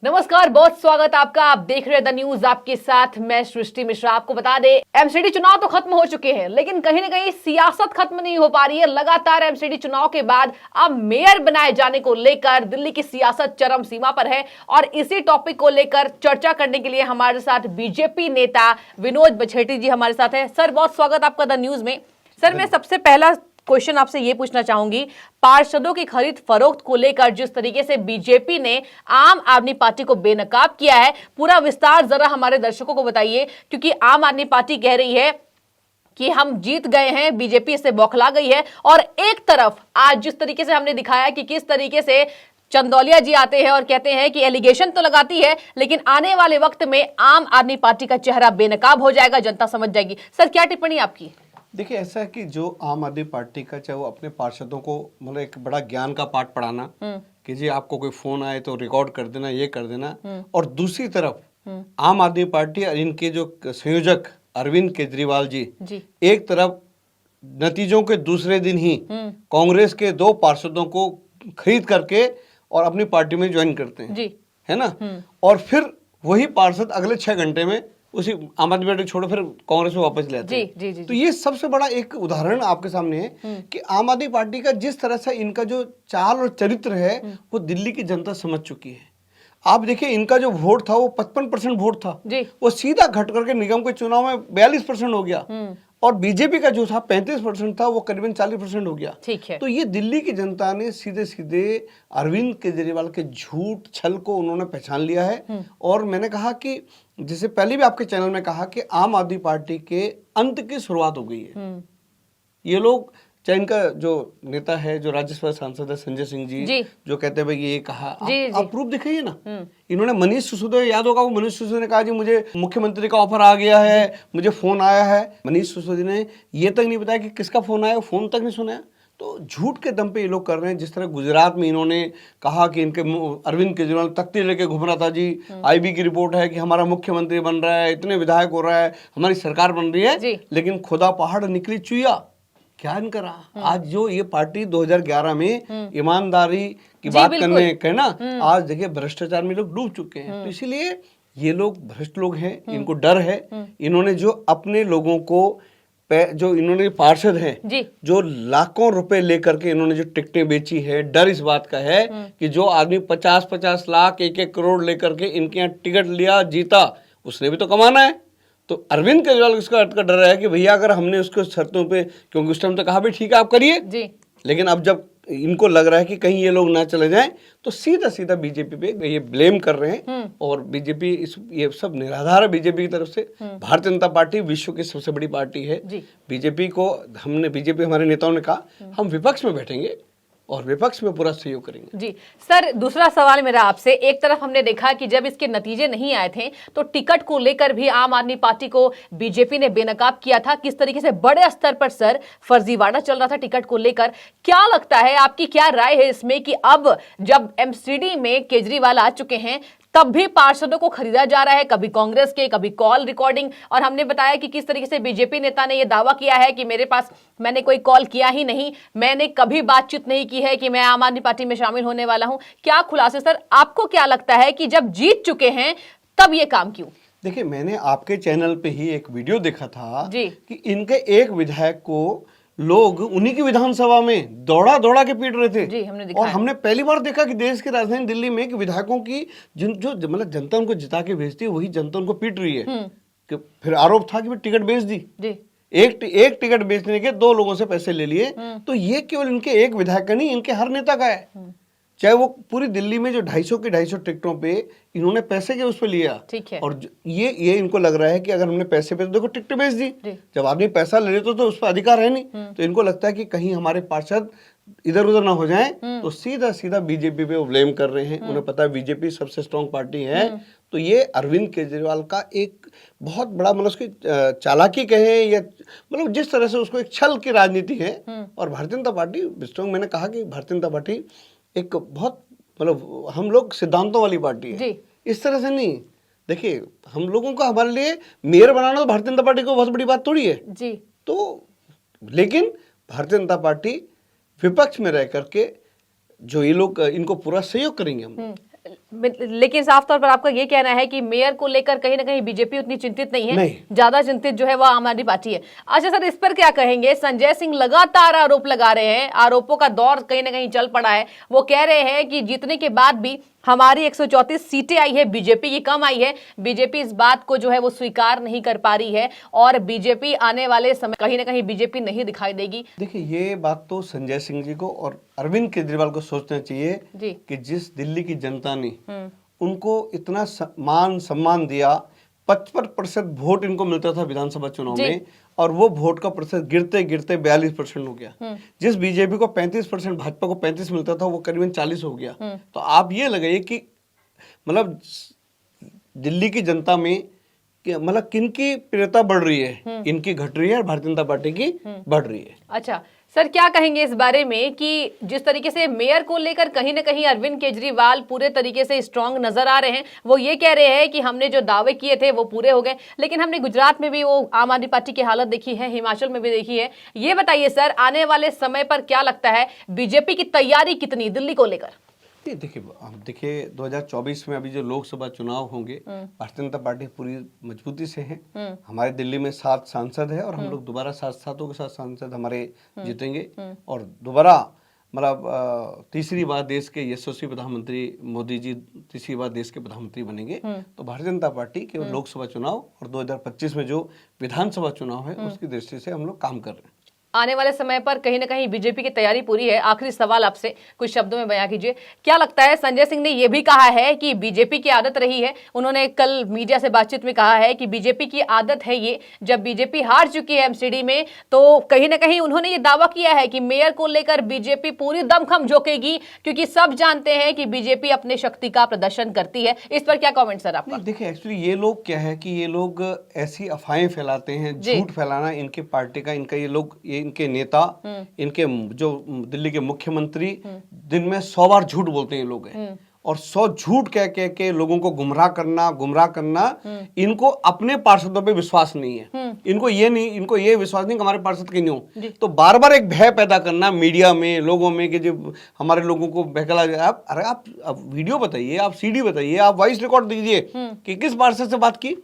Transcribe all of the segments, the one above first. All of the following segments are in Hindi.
नमस्कार, बहुत स्वागत आपका। आप देख रहे हैं द न्यूज, आपके साथ मैं सृष्टि मिश्रा। आपको बता दें, एमसीडी चुनाव तो खत्म हो चुके हैं, लेकिन कहीं ना कहीं सियासत खत्म नहीं हो पा रही है। लगातार एमसीडी चुनाव के बाद अब मेयर बनाए जाने को लेकर दिल्ली की सियासत चरम सीमा पर है और इसी टॉपिक को लेकर चर्चा करने के लिए हमारे साथ बीजेपी नेता विनोद बछेट्टी जी हमारे साथ है। सर, बहुत स्वागत आपका द न्यूज में। सर, मैं सबसे पहला क्वेश्चन आपसे ये पूछना चाहूंगी, पार्षदों की खरीद फरोख्त को लेकर जिस तरीके से बीजेपी ने आम आदमी पार्टी को बेनकाब किया है, पूरा विस्तार जरा हमारे दर्शकों को बताइए। क्योंकि आम आदमी पार्टी कह रही है कि हम जीत गए हैं, बीजेपी इससे बौखला गई है। और एक तरफ आज जिस तरीके से हमने दिखाया कि किस तरीके से चंदौलिया जी आते हैं और कहते हैं कि एलिगेशन तो लगाती है, लेकिन आने वाले वक्त में आम आदमी पार्टी का चेहरा बेनकाब हो जाएगा, जनता समझ जाएगी। सर, क्या टिप्पणी आपकी? देखिए, ऐसा है कि जो आम आदमी पार्टी का, चाहे वो अपने पार्षदों को मतलब एक बड़ा ज्ञान का पाठ पढ़ाना कि जी आपको कोई फोन आए तो रिकॉर्ड कर देना, ये कर देना, और दूसरी तरफ आम आदमी पार्टी और इनके जो संयोजक अरविंद केजरीवाल जी एक तरफ नतीजों के दूसरे दिन ही कांग्रेस के 2 पार्षदों को खरीद करके और अपनी पार्टी में ज्वाइन करते हैं, है ना। और फिर वही पार्षद अगले 6 घंटे में उसी आम आदमी पार्टी छोड़ो फिर कांग्रेस में वापस ले आते हैं। तो ये सबसे बड़ा एक उदाहरण आपके सामने है कि आम आदमी पार्टी का जिस तरह से इनका जो चाल और चरित्र है वो दिल्ली की जनता समझ चुकी है। आप देखिए, इनका जो वोट था वो 55% वोट था, वो सीधा घट करके निगम के चुनाव में 42% हो गया। और बीजेपी का जो था 35% था, वो करीबन 40% हो गया। ठीक है। तो ये दिल्ली की जनता ने सीधे सीधे अरविंद केजरीवाल के झूठ छल को उन्होंने पहचान लिया है। और मैंने कहा कि जैसे पहले भी आपके चैनल में कहा कि आम आदमी पार्टी के अंत की शुरुआत हो गई है। ये लोग, चाहे इनका जो नेता है, जो राज्यसभा सांसद है संजय सिंह जी, जो कहते हैं भाई ये कहा, आप प्रूफ दिखाइए ना। इन्होंने मनीष सिसोदिया, याद होगा, वो मनीष सिसोदिया ने कहा जी मुझे मुख्यमंत्री का ऑफर आ गया है, मुझे फोन आया है। मनीष सिसोदिया ने ये तक नहीं बताया कि किसका फोन आया, फोन तक नहीं सुनाया। तो झूठ के दम पे ये लोग कर रहे हैं। जिस तरह गुजरात में इन्होंने कहा कि इनके अरविंद केजरीवाल तख्ती लेके घूम रहा था जी, आईबी की रिपोर्ट है कि हमारा मुख्यमंत्री बन रहा है, इतने विधायक हो रहा है, हमारी सरकार बन रही है, लेकिन खुदा पहाड़ निकली चुईया। क्या इनका रहा? आज जो ये पार्टी 2011 में ईमानदारी की बात करने के ना, आज देखिए भ्रष्टाचार में लोग डूब चुके हैं। तो इसीलिए ये लोग भ्रष्ट लोग हैं, इनको डर है। इन्होंने जो अपने लोगों को, जो इन्होंने पार्षद हैं, जो लाखों रुपए लेकर के इन्होंने जो टिकटें बेची है, डर इस बात का है कि जो आदमी 50-50 लाख, 1-1 करोड़ लेकर के इनके यहाँ टिकट लिया, जीता, उसने भी तो कमाना है। तो अरविंद केजरीवाल इसका अर्थ का डर है कि भैया अगर हमने उसको शर्तों पे, क्योंकि उस टाइम तो कहा भी ठीक है आप करिए, लेकिन अब जब इनको लग रहा है कि कहीं ये लोग ना चले जाएं, तो सीधा सीधा बीजेपी पे ये ब्लेम कर रहे हैं। और बीजेपी ये सब निराधार है बीजेपी की तरफ से। भारतीय जनता पार्टी विश्व की सबसे बड़ी पार्टी है। बीजेपी हमारे नेताओं ने कहा हम विपक्ष में बैठेंगे और विपक्ष में पूरा सहयोग करेंगे। जी सर, दूसरा सवाल मेरा आपसे, एक तरफ हमने देखा कि जब इसके नतीजे नहीं आए थे तो टिकट को लेकर भी आम आदमी पार्टी को बीजेपी ने बेनकाब किया था। किस तरीके से बड़े स्तर पर सर फर्जीवाड़ा चल रहा था टिकट को लेकर। क्या लगता है, आपकी क्या राय है इसमें कि अब जब एमसीडी में केजरीवाल आ चुके हैं तब भी पार्षदों को खरीदा जा रहा है, कभी कांग्रेस के, कभी कॉल रिकॉर्डिंग। और हमने बताया कि किस तरीके से बीजेपी नेता ने यह दावा किया है कि मैंने कोई कॉल किया ही नहीं, मैंने कभी बातचीत नहीं की है कि मैं आम आदमी पार्टी में शामिल होने वाला हूं। क्या खुलासे सर, आपको क्या लगता है कि जब जीत चुके हैं तब ये काम क्यों? देखिए, मैंने आपके चैनल पे ही एक वीडियो देखा था कि इनके एक विधायक को लोग उन्हीं की विधानसभा में दौड़ा दौड़ा के पीट रहे थे। और हमने पहली बार देखा कि देश की राजधानी दिल्ली में कि विधायकों की जो मतलब जनता उनको जिता के भेजती है, वही जनता उनको पीट रही है। कि फिर आरोप था कि वो टिकट बेच दी, एक टिकट बेचने के 2 लोगों से पैसे ले लिए। तो ये केवल इनके एक विधायक का नहीं, इनके हर नेता का है। चाहे वो पूरी दिल्ली में जो 250 टिकटों पे इन्होंने पैसे के उस पे लिया। ठीक है। और ये इनको लग रहा है कि अगर हमने पैसे पे, तो देखो टिकट बेच दी, जब आदमी पैसा ले लेते तो उस पर अधिकार है नहीं। तो इनको लगता है कि कहीं हमारे पार्षद इधर उधर ना हो जाएं, तो सीधा सीधा बीजेपी पे वो ब्लेम कर रहे हैं। उन्हें पता है बीजेपी सबसे स्ट्रांग पार्टी है। तो ये अरविंद केजरीवाल का एक बहुत बड़ा, मतलब उसकी चालाकी कहे या मतलब जिस तरह से उसको एक छल की राजनीति है। और भारतीय जनता पार्टी स्ट्रांग, मैंने कहा कि भारतीय जनता पार्टी एक बहुत, मतलब हम लोग सिद्धांतों वाली पार्टी है, इस तरह से नहीं। देखिए, हम लोगों का, हमारे लिए मेयर बनाना तो भारतीय जनता पार्टी को बहुत बड़ी बात थोड़ी है जी। तो लेकिन भारतीय जनता पार्टी विपक्ष में रह करके जो ये लोग, इनको पूरा सहयोग करेंगे हम। लेकिन साफ तौर पर आपका ये कहना है कि मेयर को लेकर कहीं ना कहीं बीजेपी उतनी चिंतित नहीं है, नहीं। ज्यादा चिंतित जो है वो आम आदमी पार्टी है। अच्छा सर, इस पर क्या कहेंगे? संजय सिंह लगातार आरोप लगा रहे हैं, आरोपों का दौर कहीं ना कहीं चल पड़ा है। वो कह रहे हैं कि जीतने के बाद भी हमारी 134 सीटें आई है, बीजेपी की कम आई है, बीजेपी इस बात को जो है वो स्वीकार नहीं कर पा रही है और बीजेपी आने वाले समय कहीं ना कहीं बीजेपी नहीं दिखाई देगी। देखिए, ये बात तो संजय सिंह जी को और अरविंद केजरीवाल को सोचना चाहिए जी। कि जिस दिल्ली की जनता ने उनको इतना मान सम्मान दिया, 55% वोट इनको मिलता था विधानसभा चुनाव में, और वो वोट का प्रतिशत गिरते गिरते 42% हो गया। जिस बीजेपी को 35%, भाजपा को 35 मिलता था, वो करीबन 40 हो गया। तो आप ये लगाइए कि मतलब दिल्ली की जनता में मतलब किनकी प्रियता बढ़ रही है, इनकी घट रही है और भारतीय जनता पार्टी की बढ़ रही है। अच्छा सर, क्या कहेंगे इस बारे में कि जिस तरीके से मेयर को लेकर कहीं ना कहीं अरविंद केजरीवाल पूरे तरीके से स्ट्रांग नजर आ रहे हैं। वो ये कह रहे हैं कि हमने जो दावे किए थे वो पूरे हो गए, लेकिन हमने गुजरात में भी वो आम आदमी पार्टी की हालत देखी है, हिमाचल में भी देखी है। ये बताइए सर, आने वाले समय पर क्या लगता है, बीजेपी की तैयारी कितनी दिल्ली को लेकर? देखिए 2024 में अभी जो लोकसभा चुनाव होंगे, भारतीय जनता पार्टी पूरी मजबूती से है। हमारे दिल्ली में 7 सांसद है और हम लोग दोबारा 7 के साथ सांसद हमारे जीतेंगे और दोबारा मतलब तीसरी बार देश के यशस्वी प्रधानमंत्री मोदी जी तीसरी बार देश के प्रधानमंत्री बनेंगे। तो भारतीय जनता पार्टी के लोकसभा चुनाव और 2025 में जो विधानसभा चुनाव है उसकी दृष्टि से हम लोग काम कर रहे हैं। आने वाले समय पर कहीं ना कहीं बीजेपी की तैयारी पूरी है। आखिरी सवाल आपसे कुछ शब्दों में बयां कीजिए, क्या लगता है? संजय सिंह ने यह भी कहा है कि बीजेपी की आदत रही है, उन्होंने कल मीडिया से बातचीत में कहा है कि बीजेपी की आदत है ये, जब बीजेपी हार चुकी है एमसीडी में तो कहीं ना कहीं उन्होंने ये दावा किया है कि मेयर को लेकर बीजेपी पूरी दमखम झोंकेगी, क्योंकि सब जानते हैं कि बीजेपी अपने शक्ति का प्रदर्शन करती है। इस पर क्या कॉमेंट सर आपका? देखिए, एक्चुअली ये लोग क्या है कि ये लोग ऐसी अफवाहें फैलाते हैं, झूठ फैलाना इनके पार्टी का, इनका ये लोग इनके नेता, इनके जो दिल्ली के मुख्यमंत्री दिन में 100 बार झूठ बोलते हैं ये लोग हैं, और 100 झूठ कह के लोगों को गुमराह करना इनको अपने पार्षदों पे विश्वास नहीं है। इनको ये विश्वास नहीं कि हमारे पार्षद क्यों नहीं हो। तो बार बार एक भय पैदा करना मीडिया में, लोगों में, कि जो हमारे लोगों को बहकला जाए। आप वीडियो बताइए, आप सीडी बताइए, आप वॉइस रिकॉर्ड दीजिए कि किस पार्षद से बात की।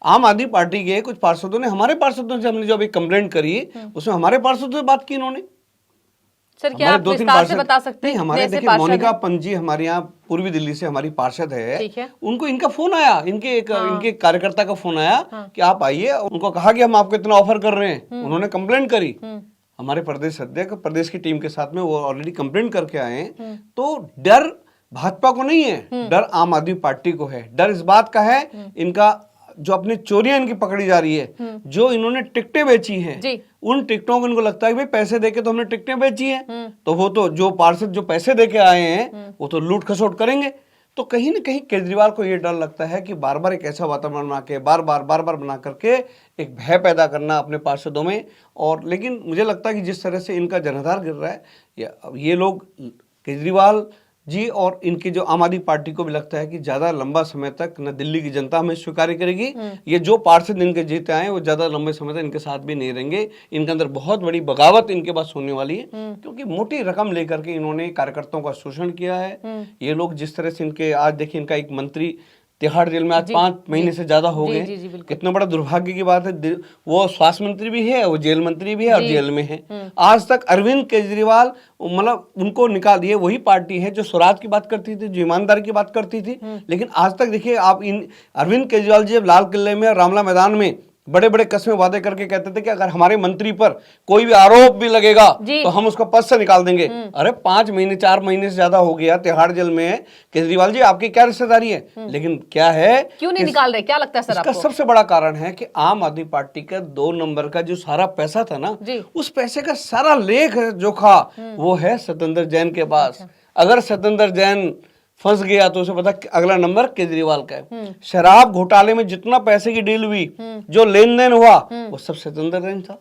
आम आदमी पार्टी के कुछ पार्षदों ने हमारे पार्षदों से, हमने जो अभी कंप्लेंट करी उसमें हमारे पार्षदों से बात की इन्होंने। सर क्या आप विस्तार से बता सकते हैं? हमारे देखिए मोनिका पंजी हमारे यहाँ पूर्वी दिल्ली से हमारी पार्षद है, उनको इनका फोन आया, इनके कार्यकर्ता का फोन आया कि आप आइए। उनको कहा कि हम आपको इतना ऑफर कर रहे हैं, उन्होंने कंप्लेंट करी। हमारे प्रदेश अध्यक्ष प्रदेश की टीम के साथ में वो ऑलरेडी कंप्लेंट करके आए हैं। तो डर भाजपा को नहीं है, डर आम आदमी पार्टी को है। डर इस बात का है, इनका जो अपनी चोरियां इनकी पकड़ी जा रही है, जो इन्होंने टिकटें बेची हैं, उन टिकटों को इनको लगता है कि भाई पैसे देके तो हमने टिकटें बेची हैं, तो वो तो जो पार्षद जो पैसे देके आए हैं वो तो लूट खसोट करेंगे। तो कहीं ना कहीं केजरीवाल को ये डर लगता है कि बार बार एक ऐसा वातावरण बना के बार बार बना करके एक भय पैदा करना अपने पार्षदों में। और लेकिन मुझे लगता है कि जिस तरह से इनका जनाधार गिर रहा है, ये लोग केजरीवाल जी और इनकी जो आम आदमी पार्टी को भी लगता है कि ज्यादा लंबा समय तक न दिल्ली की जनता हमें स्वीकार करेगी, ये जो पार्षद इनके जीते आए वो ज्यादा लंबे समय तक इनके साथ भी नहीं रहेंगे। इनके अंदर बहुत बड़ी बगावत इनके पास होने वाली है, क्योंकि मोटी रकम लेकर के इन्होंने कार्यकर्ताओं का शोषण किया है। ये लोग जिस तरह से इनके, आज देखिए इनका एक मंत्री तिहाड़ जेल में आज 5 महीने से ज्यादा हो गए। कितना बड़ा दुर्भाग्य की बात है। वो स्वास्थ्य मंत्री भी है, वो जेल मंत्री भी है और जेल में है। आज तक अरविंद केजरीवाल मतलब उनको निकाल दिए। वही पार्टी है जो स्वराज की बात करती थी, जो ईमानदारी की बात करती थी। लेकिन आज तक देखिए आप अरविंद केजरीवाल जी जब लाल किले में और रामला मैदान में बड़े बड़े कस्मे वादे करके कहते थे कि अगर हमारे मंत्री पर कोई भी आरोप भी लगेगा तो हम उसको पद से निकाल देंगे। अरे 5 महीने 4 महीने से ज्यादा हो गया तिहाड़ जेल में। केजरीवाल जी आपकी क्या रिश्तेदारी है? लेकिन क्या है, क्यों नहीं निकाल रहे? क्या लगता है सर आपको? इसका सबसे बड़ा कारण है कि आम आदमी पार्टी का 2 नंबर का जो सारा पैसा था ना, उस पैसे का सारा लेख जोखा वो है सत्येंद्र जैन के पास। अगर सत्येंद्र जैन फंस गया तो उसे पता अगला नंबर केजरीवाल का है। शराब घोटाले में जितना पैसे की डील हुई, जो लेन देन हुआ, वो सब सत्येंद्र जैन था,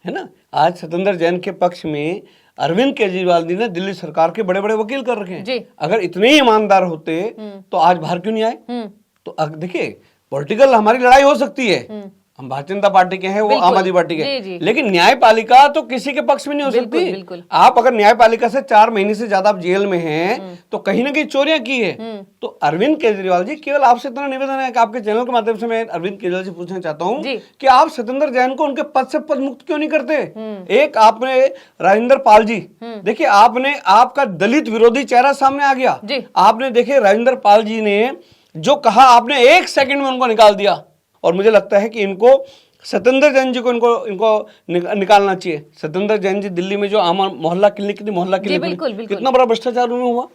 है ना। आज सत्येंद्र जैन के पक्ष में अरविंद केजरीवाल जी ने दिल्ली सरकार के बड़े बड़े वकील कर रखे हैं। अगर इतने ही ईमानदार होते तो आज बाहर क्यों नहीं आए? तो देखिए पॉलिटिकल हमारी लड़ाई हो सकती है, हम भारतीय जनता पार्टी के हैं, वो बिल्कुल। आम आदमी पार्टी के जी, हैं। जी। लेकिन न्यायपालिका तो किसी के पक्ष में नहीं हो बिल्कुल, सकती। बिल्कुल। आप अगर न्यायपालिका से 4 महीने से ज्यादा आप जेल में हैं तो कहीं ना कहीं चोरियां की है। तो अरविंद केजरीवाल जी, केवल आपसे इतना निवेदन है कि आपके चैनल के माध्यम से मैं अरविंद केजरीवाल से पूछना चाहता हूं जी। कि आप सत्येंद्र जैन को उनके पद से पद मुक्त क्यों नहीं करते? एक आपने राजेंद्र पाल जी, देखिए आपने, आपका दलित विरोधी चेहरा सामने आ गया। जी। आपने देखे राजेंद्र पाल जी ने जो कहा, आपने 1 सेकंड में उनको निकाल दिया। और मुझे लगता है कि इनको, सत्येंद्र जैन जी को इनको निकालना चाहिए। सत्येंद्र जैन जी दिल्ली में जो आम मोहल्ला क्लिनिक थी, मोहल्ला क्लिनिक बिल्कुल, बिल्कुल। कितना बड़ा भ्रष्टाचार उनमें हुआ।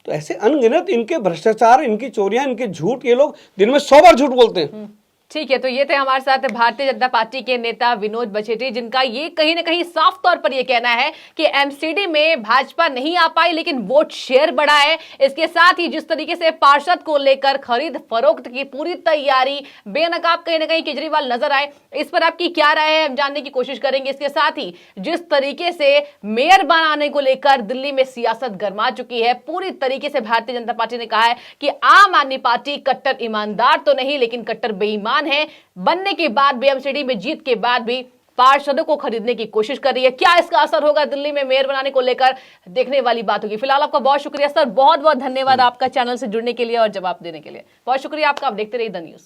तो ऐसे अनगिनत इनके भ्रष्टाचार, इनकी चोरियां, इनके झूठ, ये लोग दिन में 100 बार झूठ बोलते हैं। ठीक है, तो ये थे हमारे साथ भारतीय जनता पार्टी के नेता विनोद बछेटी, जिनका ये कहीं ना कहीं साफ तौर पर ये कहना है कि एमसीडी में भाजपा नहीं आ पाई लेकिन वोट शेयर बढ़ा है। इसके साथ ही जिस तरीके से पार्षद को लेकर खरीद फरोख्त की पूरी तैयारी बेनकाब कहीं ना कहीं केजरीवाल नजर आए, इस पर आपकी क्या राय है हम जानने की कोशिश करेंगे। इसके साथ ही जिस तरीके से मेयर बनाने को लेकर दिल्ली में सियासत गर्मा चुकी है, पूरी तरीके से भारतीय जनता पार्टी ने कहा है कि आम आदमी पार्टी कट्टर ईमानदार तो नहीं लेकिन कट्टर बेईमान है। बनने के बाद भी, एमसीडी में जीत के बाद भी पार्षदों को खरीदने की कोशिश कर रही है। क्या इसका असर होगा दिल्ली में मेयर बनाने को लेकर, देखने वाली बात होगी। फिलहाल आपका बहुत शुक्रिया सर, बहुत बहुत धन्यवाद आपका चैनल से जुड़ने के लिए और जवाब देने के लिए। बहुत शुक्रिया आपका। आप देखते रहिए द न्यूज़।